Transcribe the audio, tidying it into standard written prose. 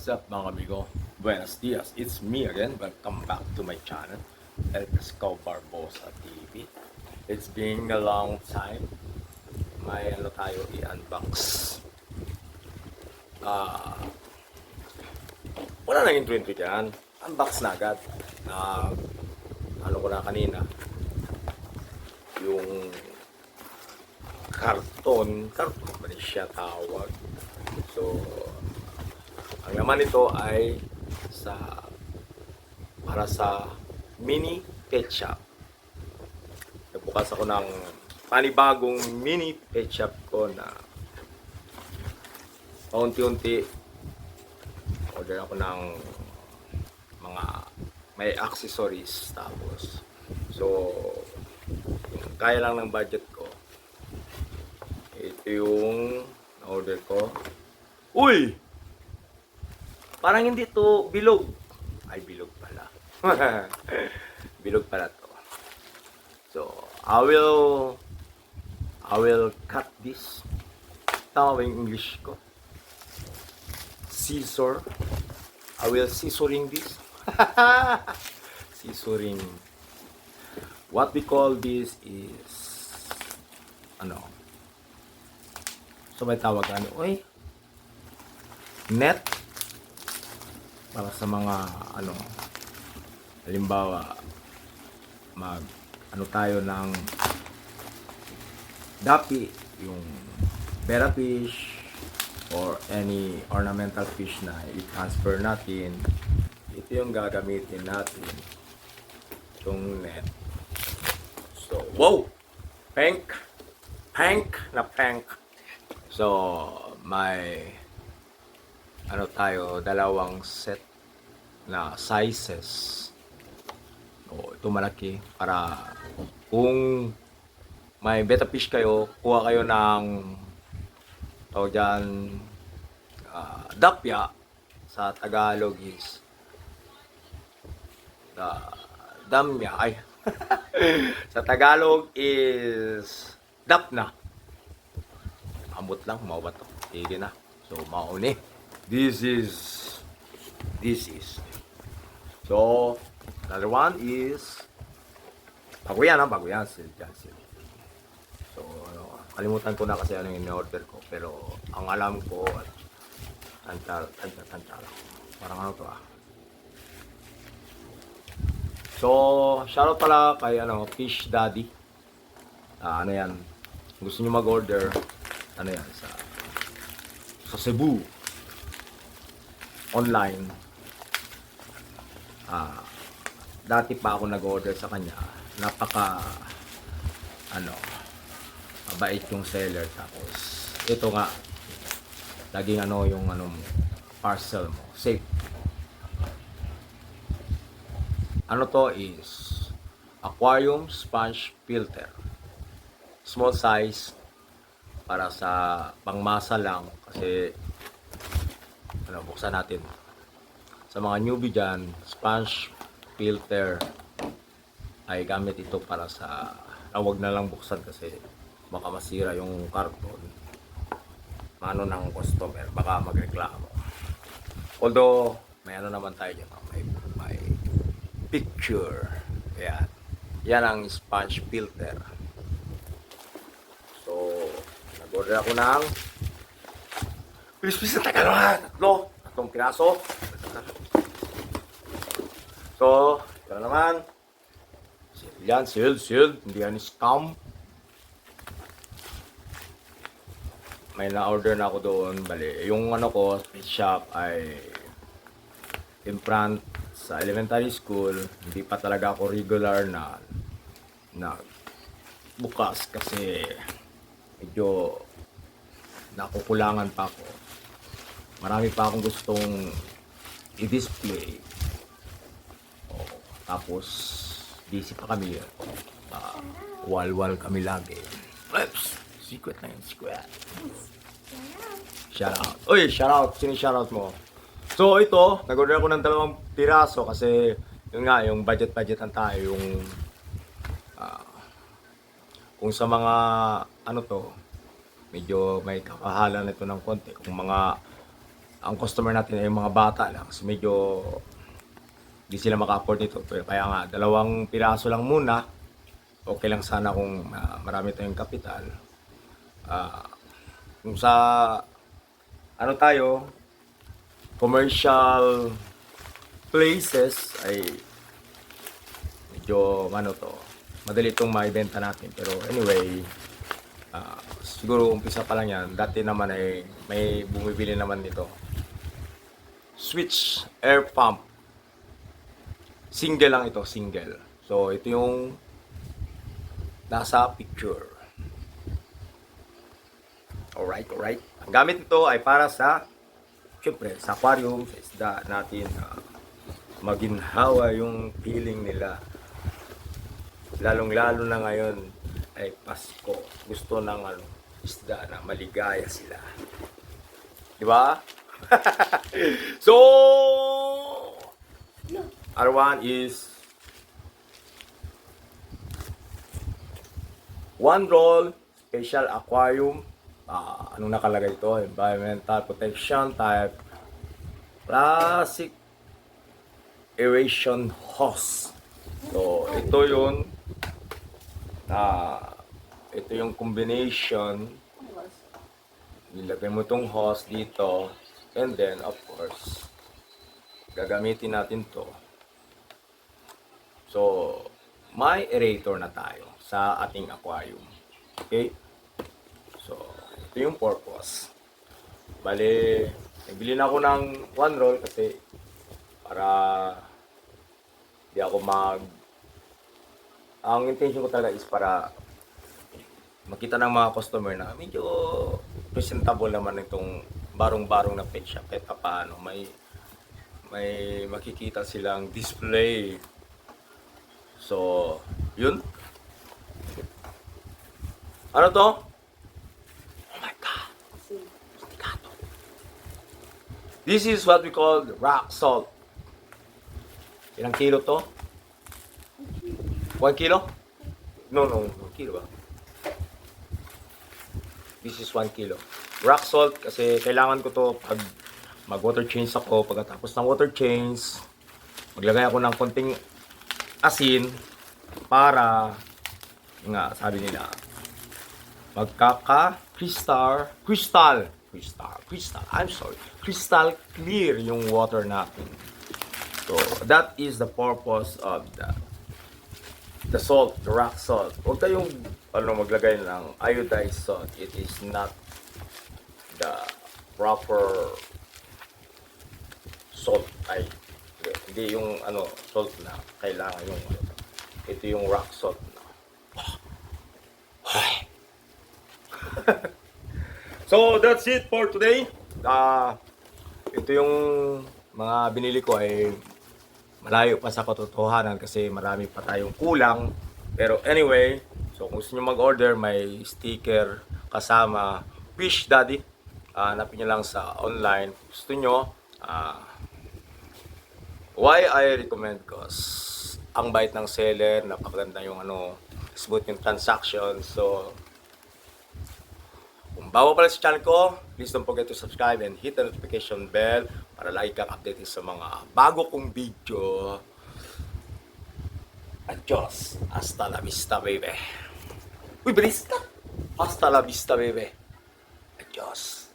What's up mga amigo? Buenos dias, it's me again. Welcome back to my channel, El Pesco Barbosa TV. It's been a long time. May ano tayo i-unbox. Wala nang intro-intro dyan. Unbox na agad. Ano ko na kanina, yung karton ba rin siya tawag. So, ang laman nito ay para sa mini pet shop. Nagbukas ako ng panibagong mini pet shop ko na paunti-unti order ako ng mga may accessories, tapos so yung kaya lang ng budget ko, ito yung order ko. Uy! Parang hindi to bilog. Ay, bilog pala. Bilog pala to. So, I will cut this. Tama ba yung English ko? Scissor. I will scissoring this. Scissoring. What we call this is so may tawag oy, net, para sa mga halimbawa tayo ng dapi, yung betta fish or any ornamental fish na i-transfer natin, ito yung gagamitin natin, itong net. So, wow! Pink! So, may dalawang set na sizes. Ito malaki, para kung may betta fish kayo, kuha kayo ng dapya. Sa Tagalog is damya. Ay, sa Tagalog is dapna. Ambot lang, mao ba to? Sige na. So, mauni. This is. So, another one is bago yan, seal. So, kalimutan ko na kasi ano yung in-order ko, pero ang alam ko tantal parang to. So, shoutout pala kay Fish Daddy. Yan, gusto niyo mag-order sa Cebu online. Dati pa ako nag-order sa kanya. Mabait yung seller. Tapos ito nga, laging yung parcel mo safe. To is aquarium sponge filter, small size, para sa pangmasa lang. Kasi buksan natin sa mga newbie dyan. Sponge filter ay gamit ito para sa wag na lang buksan kasi baka masira yung karton, ng customer, baka magreklamo. Although may naman tayo dyan, may picture. Yan ang sponge filter. So, nag-order ako ng pilis-pilis na Tagalohan. Tatlong piraso. So, ito na naman. Sealed. Hindi yan scam. May na-order na ako doon. Bali, yung ko, pet shop ay in front sa elementary school. Hindi pa talaga ako regular na bukas kasi medyo nakukulangan pa ako. Marami pa akong gustong i-display. Tapos busy pa kami. Wal kami lagi. Oops! Secret na yun, secret. Shoutout. Uy, shoutout. Sino shoutout mo? So ito, nag-order ako ng 2 piraso kasi yun nga, yung budget ang tayo. Yung kung sa mga medyo may kakahalan ito ng konti. Kung mga ang customer natin ay yung mga bata lang. So medyo hindi sila maka-afford nito. Pero kaya nga, 2 piraso lang muna. Okay lang sana kung marami tayong kapital. Kung sa ano tayo, commercial places ay medyo madali itong maibenta natin. Pero anyway, siguro umpisa pa lang yan. Dati naman ay may bumibili naman nito. Switch air pump. Single lang ito, single. So ito yung nasa picture. Alright. Ang gamit nito ay para sa, syempre, sa aquarium, sa isda natin, maginhawa yung feeling nila. Lalong-lalo na ngayon ay Pasko. Gusto ng isda na maligaya sila. Di ba? So, other one is 1 roll special aquarium. Anong nakalagay ito? Environmental protection type plastic aeration hose. So, ito yung combination. Nilagay mo itong hose dito. And then, of course, gagamitin natin to. So, may aerator na tayo sa ating aquarium. Okay? So, ito yung purpose. Bale, nabili na ako ng 1 roll kasi para di ako ang intention ko talaga is para makita ng mga customer na medyo presentable naman itong barong-barong na pet shop kahit paano may makikita silang display. So, yun. Ano to? Oh my God. Sticato. This is what we call rock salt. Ilang kilo to? 1 kilo? No, 1 kilo ba? This is 1 kilo. Rock salt kasi kailangan ko to pag mag-water change ako. Pagkatapos ng water change, maglagay ako ng konting asin para nga sabi nila crystal clear yung water natin. So that is the purpose of the salt, the rock salt. Huwag kayong maglagay ng iodized salt. It is not the proper salt. Hindi yung salt na kailangan yung ito yung rock salt na. So that's it for today. Ito yung mga binili ko ay malayo pa sa katotohanan kasi marami pa tayong kulang. Pero anyway, so kung gusto nyo mag-order, may sticker kasama Fish Daddy. Hanapin nyo lang sa online. Gusto nyo, why I recommend? Cause ang bait ng seller, napakaganda yung smooth yung transaction. So, kung bago pala sa channel ko, please don't forget to subscribe and hit the notification bell para lagi kang updated sa mga bago kong video. Adios. Hasta la vista, baby. Uy, bilis ka. Hasta la vista, baby. Adios.